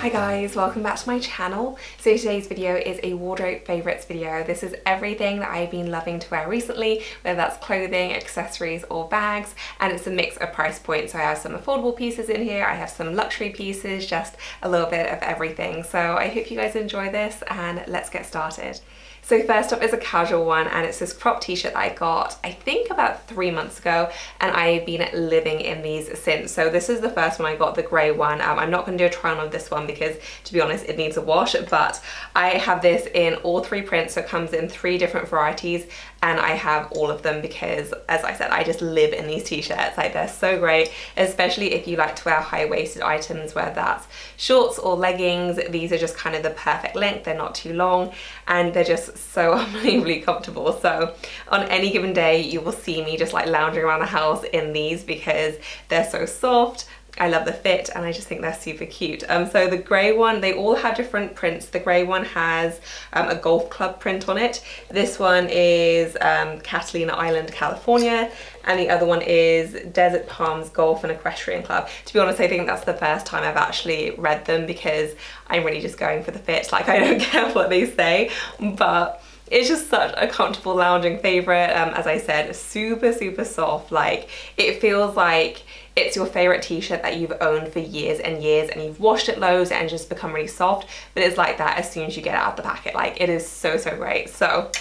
Hi guys, welcome back to my channel. So today's video is a wardrobe favorites video. This is everything that I've been loving to wear recently, whether that's clothing, accessories or bags, and it's a mix of price points. So I have some affordable pieces in here, I have some luxury pieces, just a little bit of everything. So I hope you guys enjoy this and let's get started. So first up is a casual one, and it's this crop t-shirt that I got I think about 3 months ago, and I've been living in these since. So this is the first one I got, the grey one. I'm not going to do a try on of this one because, to be honest, it needs a wash, but I have this in all three prints, so it comes in 3 different varieties, and I have all of them because, as I said, I just live in these t-shirts. Like, they're so great, especially if you like to wear high-waisted items, whether that's shorts or leggings. These are just kind of the perfect length. They're not too long, and they're just so unbelievably comfortable. So on any given day you will see me just like lounging around the house in these because they're so soft. I love the fit and I just think they're super cute. So the grey one, they all have different prints. The grey one has a golf club print on it. This one is Catalina Island, California, and the other one is Desert Palms Golf and Equestrian Club. To be honest, I think that's the first time I've actually read them because I'm really just going for the fit. Like, I don't care what they say, but it's just such a comfortable lounging favorite. As I said, super soft. Like, it feels like it's your favorite t-shirt that you've owned for years and years, and you've washed it loads and just become really soft, but it's like that as soon as you get it out of the packet. Like, it is so great. So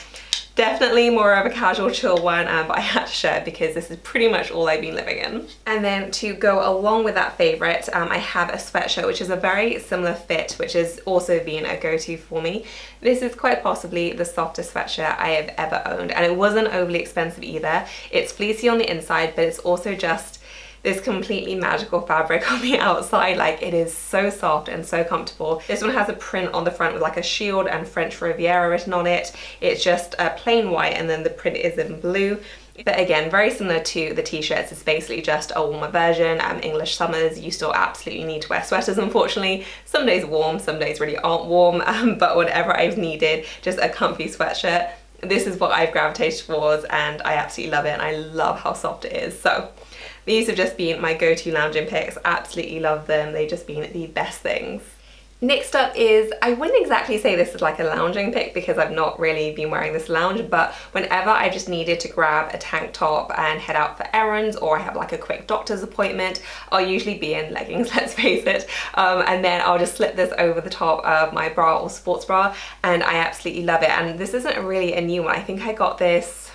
definitely more of a casual chill one, but I had to share it because this is pretty much all I've been living in. And then to go along with that favorite, I have a sweatshirt which is a very similar fit, which has also been a go-to for me. This is quite possibly the softest sweatshirt I have ever owned, and it wasn't overly expensive either. It's fleecy on the inside, but it's also just this completely magical fabric on the outside. Like, it is so soft and so comfortable. This one has a print on the front with like a shield and French Riviera written on it. It's just a plain white, and then the print is in blue. But again, very similar to the t-shirts. It's basically just a warmer version. English summers, you still absolutely need to wear sweaters, unfortunately. Some days warm, some days really aren't warm, but whenever I've needed just a comfy sweatshirt, this is what I've gravitated towards, and I absolutely love it, and I love how soft it is. So these have just been my go-to lounging picks. Absolutely love them. They've just been the best things. Next up is, I wouldn't exactly say this is like a lounging pick because I've not really been wearing this lounge, but whenever I just needed to grab a tank top and head out for errands, or I have like a quick doctor's appointment, I'll usually be in leggings, let's face it, and then I'll just slip this over the top of my bra or sports bra, and I absolutely love it. And this isn't really a new one. I think I got this,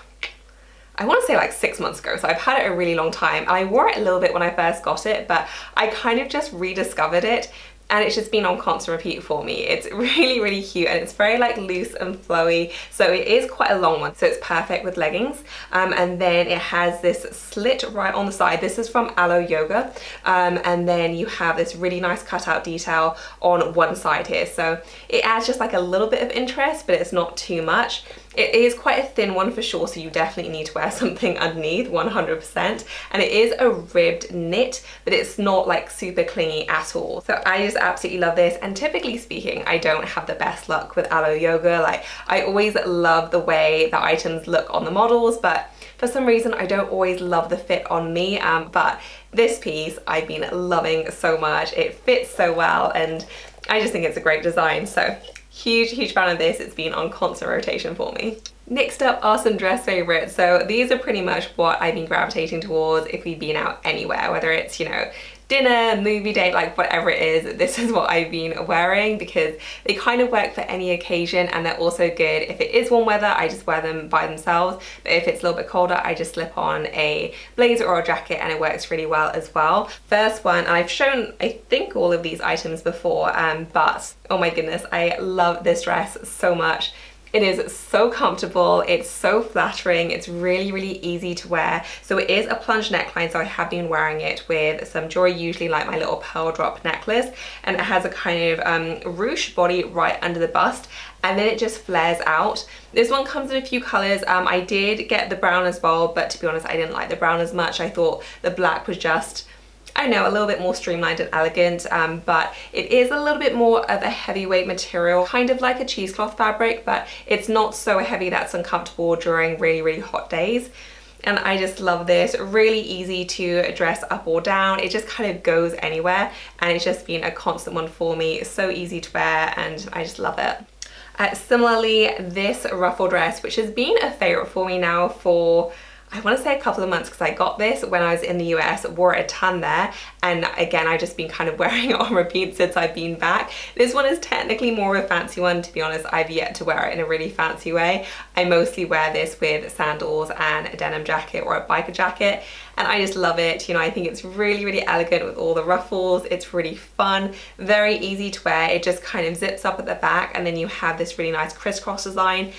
I want to say like 6 months ago, so I've had it a really long time. I wore it a little bit when I first got it, but I kind of just rediscovered it, and it's just been on constant repeat for me. It's really cute, and it's very like loose and flowy, so it is quite a long one, so it's perfect with leggings. And then it has this slit right on the side. This is from Alo Yoga, and then you have this really nice cutout detail on one side here, so it adds just like a little bit of interest, but it's not too much. It is quite a thin one for sure, so you definitely need to wear something underneath, 100%. And it is a ribbed knit, but it's not like super clingy at all. So I just absolutely love this. And typically speaking, I don't have the best luck with Alo Yoga. Like, I always love the way the items look on the models, but for some reason I don't always love the fit on me. But this piece I've been loving so much. It fits so well, and I just think it's a great design. So huge fan of this. It's been on constant rotation for me. Next up are some dress favorites. So these are pretty much what I've been gravitating towards if we've been out anywhere, whether it's, you know, dinner, movie date, like whatever it is. This is what I've been wearing because they kind of work for any occasion, and they're also good if it is warm weather. I just wear them by themselves, but if it's a little bit colder, I just slip on a blazer or a jacket, and it works really well as well. First one, and I've shown I think all of these items before, but oh my goodness, I love this dress so much. It is so comfortable, it's so flattering, it's really easy to wear. So it is a plunge neckline, so I have been wearing it with some jewelry, usually like my little pearl drop necklace, and it has a kind of ruche body right under the bust, and then it just flares out. This one comes in a few colors. I did get the brown as well, but to be honest, I didn't like the brown as much. I thought the black was just, I know, a little bit more streamlined and elegant, but it is a little bit more of a heavyweight material, kind of like a cheesecloth fabric, but it's not so heavy that's uncomfortable during really hot days. and I just love this. Really easy to dress up or down. It just kind of goes anywhere, and it's just been a constant one for me. It's so easy to wear, and I just love it. Similarly, this ruffle dress, which has been a favorite for me now for, I want to say a couple of months, because I got this when I was in the US, wore it a ton there, and again I've just been kind of wearing it on repeat since I've been back. This one is technically more of a fancy one, to be honest. I've yet to wear it in a really fancy way. I mostly wear this with sandals and a denim jacket or a biker jacket, and I just love it. You know, I think it's really, really elegant with all the ruffles. It's really fun, very easy to wear. It just kind of zips up at the back, and then you have this really nice crisscross design.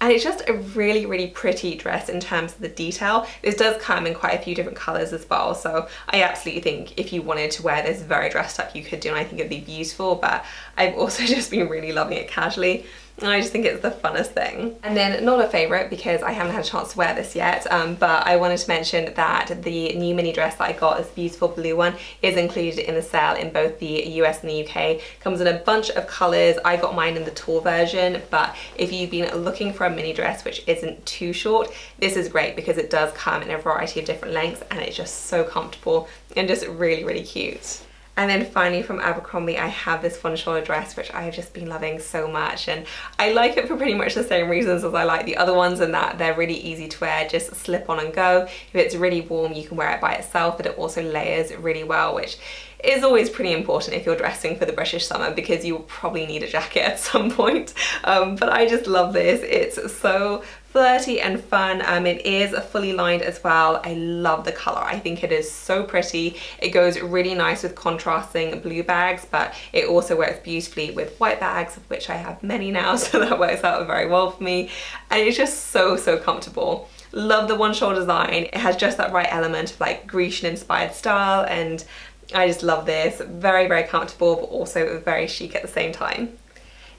And it's just a really, really pretty dress in terms of the detail. This does come in quite a few different colors as well. So I absolutely think if you wanted to wear this very dressed up, you could do, and I think it'd be beautiful, but I've also just been really loving it casually. And I just think it's the funnest thing. And then not a favorite, because I haven't had a chance to wear this yet, but I wanted to mention that the new mini dress that I got, this beautiful blue one, is included in the sale in both the US and the UK. Comes in a bunch of colors. I got mine in the tall version, but if you've been looking for a mini dress which isn't too short, this is great because it does come in a variety of different lengths, and it's just so comfortable and just really, really cute. And then finally from Abercrombie, I have this one shoulder dress, which I have just been loving so much. And I like it for pretty much the same reasons as I like the other ones, in that they're really easy to wear, just slip on and go. If it's really warm, you can wear it by itself, but it also layers really well, which is always pretty important if you're dressing for the British summer, because you'll probably need a jacket at some point. But I just love this. It's so flirty and fun. It is fully lined as well. I love the color. I think it is so pretty. It goes really nice with contrasting blue bags, but it also works beautifully with white bags, of which I have many now, so that works out very well for me. And it's just so, so comfortable. Love the one shoulder design. It has just that right element of like Grecian inspired style, and I just love this. Very, very comfortable, but also very chic at the same time.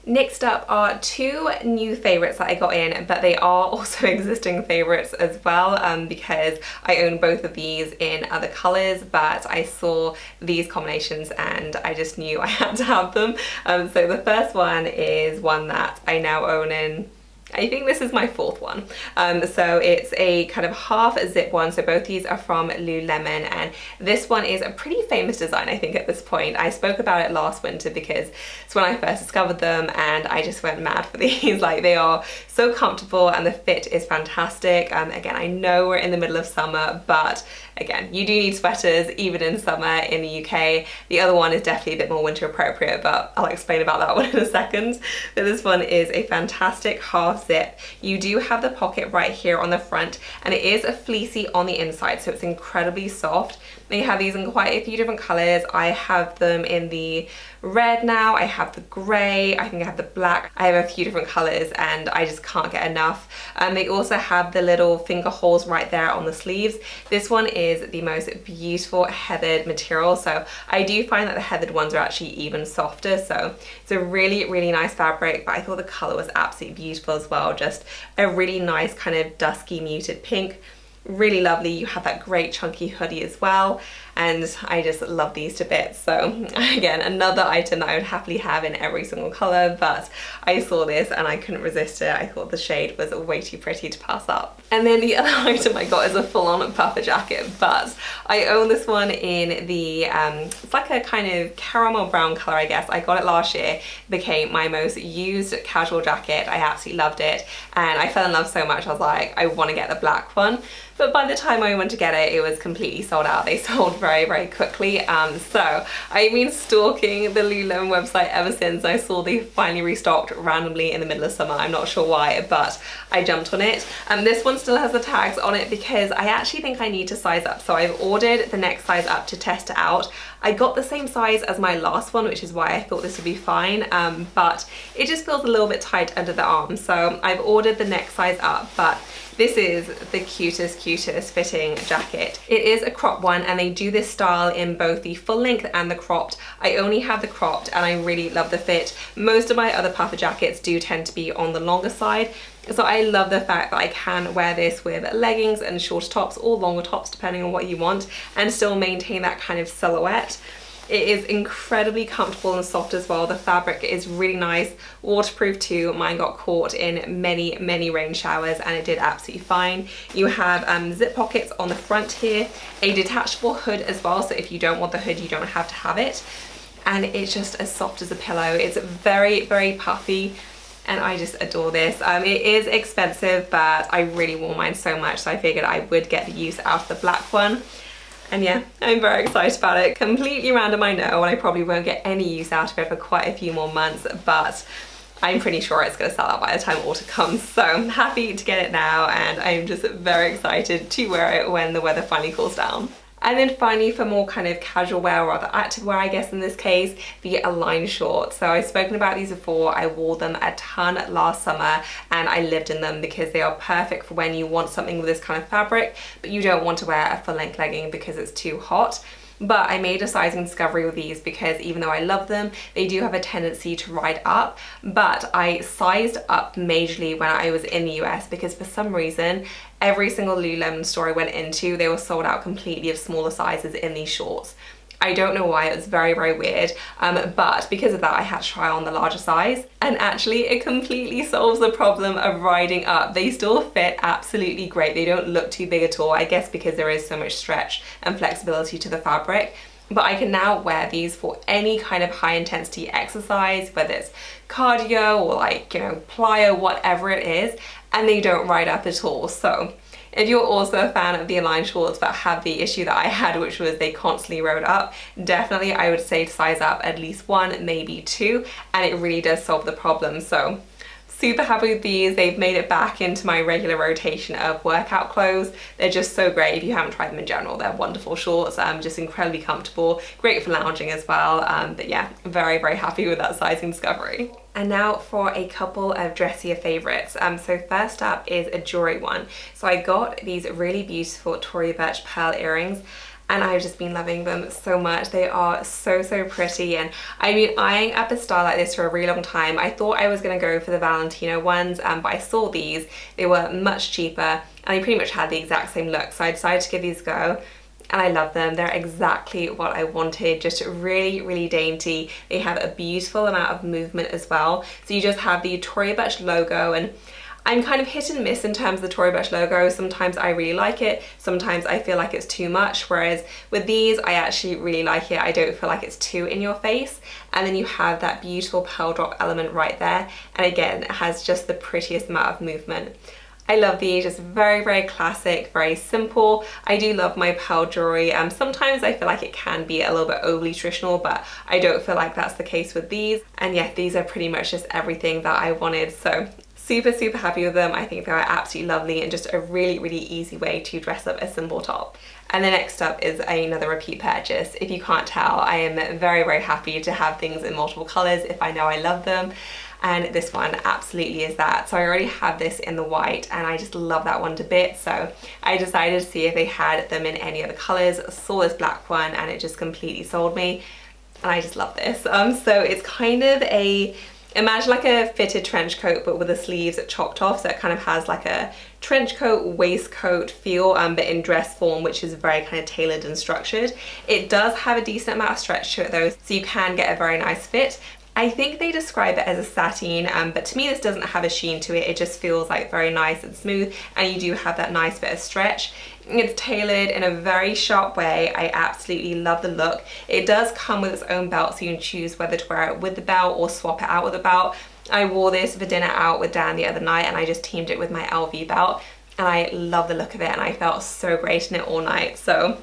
Next up are two new favorites that I got in, but they are also existing favorites as well, because I own both of these in other colors, but I saw these combinations and I just knew I had to have them. So the first one is one that I now own in, I think this is my fourth one. So it's a kind of half zip one. So both these are from Lululemon, and this one is a pretty famous design, I think, at this point. I spoke about it last winter because it's when I first discovered them, and I just went mad for these. Like, they are so comfortable and the fit is fantastic. Again, I know we're in the middle of summer, but again, you do need sweaters even in summer in the UK. The other one is definitely a bit more winter appropriate, but I'll explain about that one in a second. But this one is a fantastic half zip. You do have the pocket right here on the front, and it is a fleecy on the inside, so it's incredibly soft. They have these in quite a few different colors. I have them in the red now, I have the grey, I think I have the black. I have a few different colors and I just can't get enough. They also have the little finger holes right there on the sleeves. This one is the most beautiful heathered material, so I do find that the heathered ones are actually even softer, so it's a really, really nice fabric. But I thought the color was absolutely beautiful as well. Just a really nice kind of dusky muted pink. Really lovely. You have that great chunky hoodie as well, and I just love these to bits. So again, another item that I would happily have in every single color, but I saw this and I couldn't resist it. I thought the shade was way too pretty to pass up. And then the other item I got is a full-on puffer jacket, but I own this one in the it's like a kind of caramel brown color, I guess. I got it last year. It became my most used casual jacket. I absolutely loved it, and I fell in love so much I was like, I want to get the black one. But by the time I went to get it, it was completely sold out. They sold very, very quickly. So I've been stalking the Lululemon website ever since I saw they finally restocked randomly in the middle of summer. I'm not sure why, but I jumped on it. This one still has the tags on it because I actually think I need to size up. So I've ordered the next size up to test it out. I got the same size as my last one, which is why I thought this would be fine, but it just feels a little bit tight under the arm. So I've ordered the next size up, but this is the cutest fitting jacket. It is a crop one, and they do this style in both the full length and the cropped. I only have the cropped and I really love the fit. Most of my other puffer jackets do tend to be on the longer side. So I love the fact that I can wear this with leggings and shorter tops or longer tops, depending on what you want, and still maintain that kind of silhouette. It is incredibly comfortable and soft as well. The fabric is really nice, waterproof too. Mine got caught in many rain showers and it did absolutely fine. You have zip pockets on the front here, a detachable hood as well, so if you don't want the hood, you don't have to have it. And it's just as soft as a pillow. It's very puffy and I just adore this. It is expensive, but I really wore mine so much, so I figured I would get the use out of the black one. And yeah, I'm very excited about it. Completely random, I know, and I probably won't get any use out of it for quite a few more months, but I'm pretty sure it's gonna sell out by the time autumn comes. So I'm happy to get it now, and I'm just very excited to wear it when the weather finally cools down. And then finally, for more kind of casual wear, or rather active wear I guess in this case, the Align shorts. So I've spoken about these before. I wore them a ton last summer and I lived in them because they are perfect for when you want something with this kind of fabric, but you don't want to wear a full length legging because it's too hot. But I made a sizing discovery with these because even though I love them, they do have a tendency to ride up. But I sized up majorly when I was in the US because for some reason, every single Lululemon store I went into, they were sold out completely of smaller sizes in these shorts. I don't know why, it was very weird, but because of that I had to try on the larger size, and actually it completely solves the problem of riding up. They still fit absolutely great, they don't look too big at all, I guess because there is so much stretch and flexibility to the fabric. But I can now wear these for any kind of high intensity exercise, whether it's cardio or like, you know, plyo, whatever it is, and they don't ride up at all. So if you're also a fan of the Align shorts but have the issue that I had, which was they constantly rode up, definitely I would say to size up at least one, maybe two, and it really does solve the problem. So super happy with these. They've made it back into my regular rotation of workout clothes. They're just so great. If you haven't tried them in general, they're wonderful shorts, just incredibly comfortable, great for lounging as well. But yeah, very happy with that sizing discovery. And now for a couple of dressier favorites. So first up is a jewelry one. So I got these really beautiful Tory Burch pearl earrings, and I've just been loving them so much. They are so pretty, and I've been eyeing up a style like this for a really long time. I thought I was gonna go for the Valentino ones, but I saw these. They were much cheaper, and they pretty much had the exact same look, so I decided to give these a go. And I love them. They're exactly what I wanted, just really dainty. They have a beautiful amount of movement as well. So you just have the Tory Burch logo, and I'm kind of hit and miss in terms of the Tory Burch logo. Sometimes I really like it, sometimes I feel like it's too much, whereas with these I actually really like it. I don't feel like it's too in your face. And then you have that beautiful pearl drop element right there, and again it has just the prettiest amount of movement. I love these, just very classic, very simple. I do love my pearl jewelry. Sometimes I feel like it can be a little bit overly traditional, but I don't feel like that's the case with these. And yeah, these are pretty much just everything that I wanted. So super happy with them. I think they are absolutely lovely and just a really easy way to dress up a simple top. And the next up is another repeat purchase. If you can't tell, I am very happy to have things in multiple colors if I know I love them. And this one absolutely is that. So I already have this in the white and I just love that one to bits. So I decided to see if they had them in any other colors, saw this black one and it just completely sold me. And I just love this. So it's kind of imagine like a fitted trench coat but with the sleeves chopped off, so it kind of has like a trench coat waistcoat feel, but in dress form, which is very kind of tailored and structured. It does have a decent amount of stretch to it though, so you can get a very nice fit. I think they describe it as a sateen, but to me this doesn't have a sheen to it. It just feels like very nice and smooth, and you do have that nice bit of stretch. It's tailored in a very sharp way. I absolutely love the look. It does come with its own belt, so you can choose whether to wear it with the belt or swap it out with the belt. I wore this for dinner out with Dan the other night and I just teamed it with my LV belt, and I love the look of it and I felt so great in it all night. So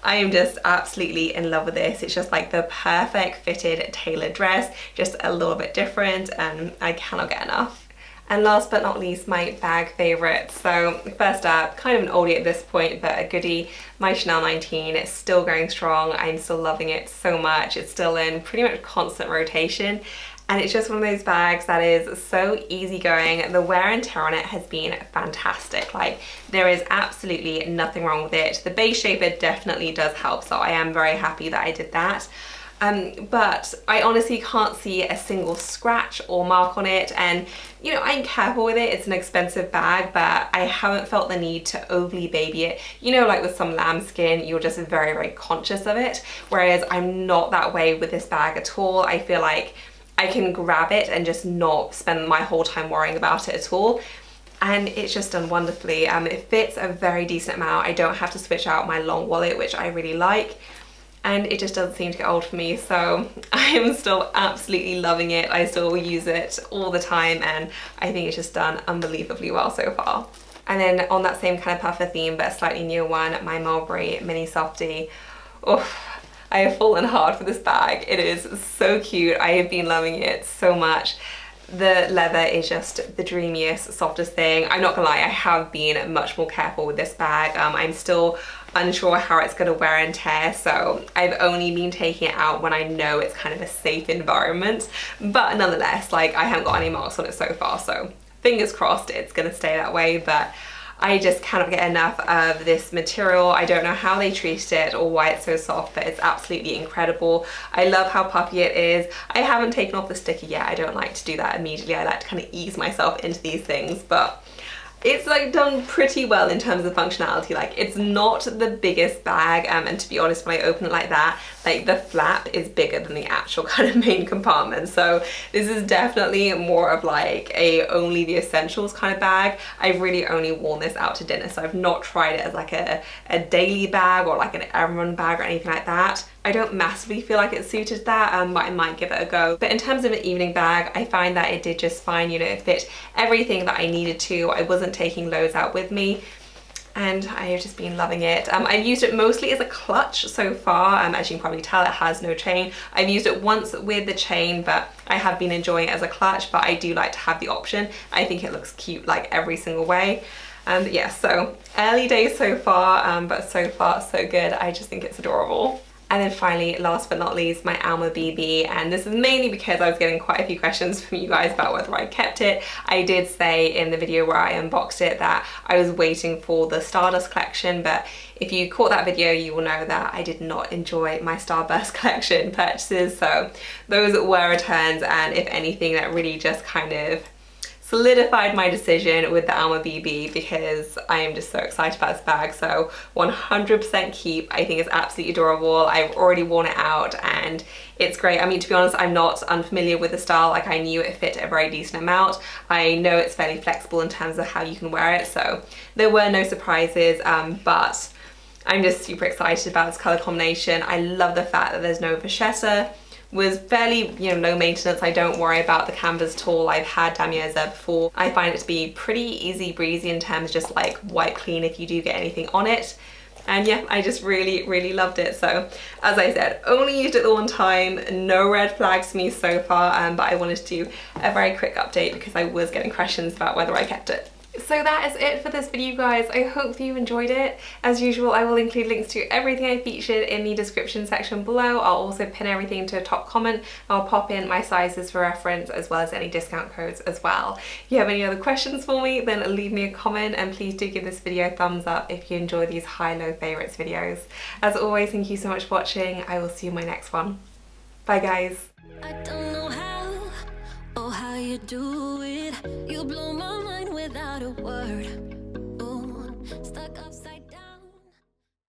I am just absolutely in love with this. It's just like the perfect fitted tailored dress, just a little bit different, and I cannot get enough. And last but not least, my bag favorite. So first up, kind of an oldie at this point, but a goodie, my Chanel 19. It's still going strong. I'm still loving it so much. It's still in pretty much constant rotation. And it's just one of those bags that is so easygoing. The wear and tear on it has been fantastic. Like, there is absolutely nothing wrong with it. The base shaper definitely does help, so I am very happy that I did that. but I honestly can't see a single scratch or mark on it. And you know, I'm careful with it, it's an expensive bag, but I haven't felt the need to overly baby it. You know, like with some lambskin, you're just very, very conscious of it, whereas I'm not that way with this bag at all. I feel like I can grab it and just not spend my whole time worrying about it at all. And it's just done wonderfully. It fits a very decent amount. I don't have to switch out my long wallet, which I really like. And it just doesn't seem to get old for me. So I am still absolutely loving it. I still use it all the time, and I think it's just done unbelievably well so far. And then on that same kind of puffer theme, but a slightly newer one, my Mulberry Mini Softie. Oh, I have fallen hard for this bag. It is so cute. I have been loving it so much. The leather is just the dreamiest, softest thing. I'm not gonna lie, I have been much more careful with this bag. I'm still unsure how it's gonna wear and tear, so I've only been taking it out when I know it's kind of a safe environment. But nonetheless, like, I haven't got any marks on it so far, so fingers crossed it's gonna stay that way. But I just cannot get enough of this material. I don't know how they treated it or why it's so soft, but it's absolutely incredible. I love how puffy it is. I haven't taken off the sticker yet. I don't like to do that immediately. I like to kind of ease myself into these things, but it's like done pretty well in terms of functionality. Like, it's not the biggest bag, and to be honest, when I open it like that, like, the flap is bigger than the actual kind of main compartment. So this is definitely more of like a only the essentials kind of bag. I've really only worn this out to dinner, so I've not tried it as like a daily bag or like an errand bag or anything like that. I don't massively feel like it suited that, but I might give it a go. But in terms of an evening bag, I find that it did just fine. You know, it fit everything that I needed to. I wasn't taking loads out with me, and I have just been loving it. I've used it mostly as a clutch so far. As you can probably tell, it has no chain. I've used it once with the chain, but I have been enjoying it as a clutch, but I do like to have the option. I think it looks cute like every single way. And yeah, so early days so far, but so far so good. I just think it's adorable. And then finally, last but not least, my Alma BB, and this is mainly because I was getting quite a few questions from you guys about whether I kept it. I did say in the video where I unboxed it that I was waiting for the Stardust collection, but if you caught that video, you will know that I did not enjoy my Starburst collection purchases, so those were returns, and if anything, that really just kind of solidified my decision with the Alma BB, because I am just so excited about this bag. So 100% keep. I think it's absolutely adorable. I've already worn it out and it's great. I mean, to be honest, I'm not unfamiliar with the style. Like, I knew it fit a very decent amount. I know it's fairly flexible in terms of how you can wear it, so there were no surprises, but I'm just super excited about this color combination. I love the fact that there's no vachetta. Was fairly, you know, low maintenance. I don't worry about the canvas at all. I've had damiers there before. I find it to be pretty easy breezy in terms of just like wipe clean if you do get anything on it. And yeah, I just really loved it. So as I said, only used it the one time, no red flags for me so far, but I wanted to do a very quick update because I was getting questions about whether I kept it. So that is it for this video, guys. I hope you enjoyed it. As usual, I will include links to everything I featured in the description section below. I'll also pin everything to a top comment. I'll pop in my sizes for reference, as well as any discount codes as well. If you have any other questions for me, then leave me a comment, and please do give this video a thumbs up if you enjoy these high-low favorites videos. As always, thank you so much for watching. I will see you in my next one. Bye, guys. I don't know how or how you do it. You blow my mind without a word.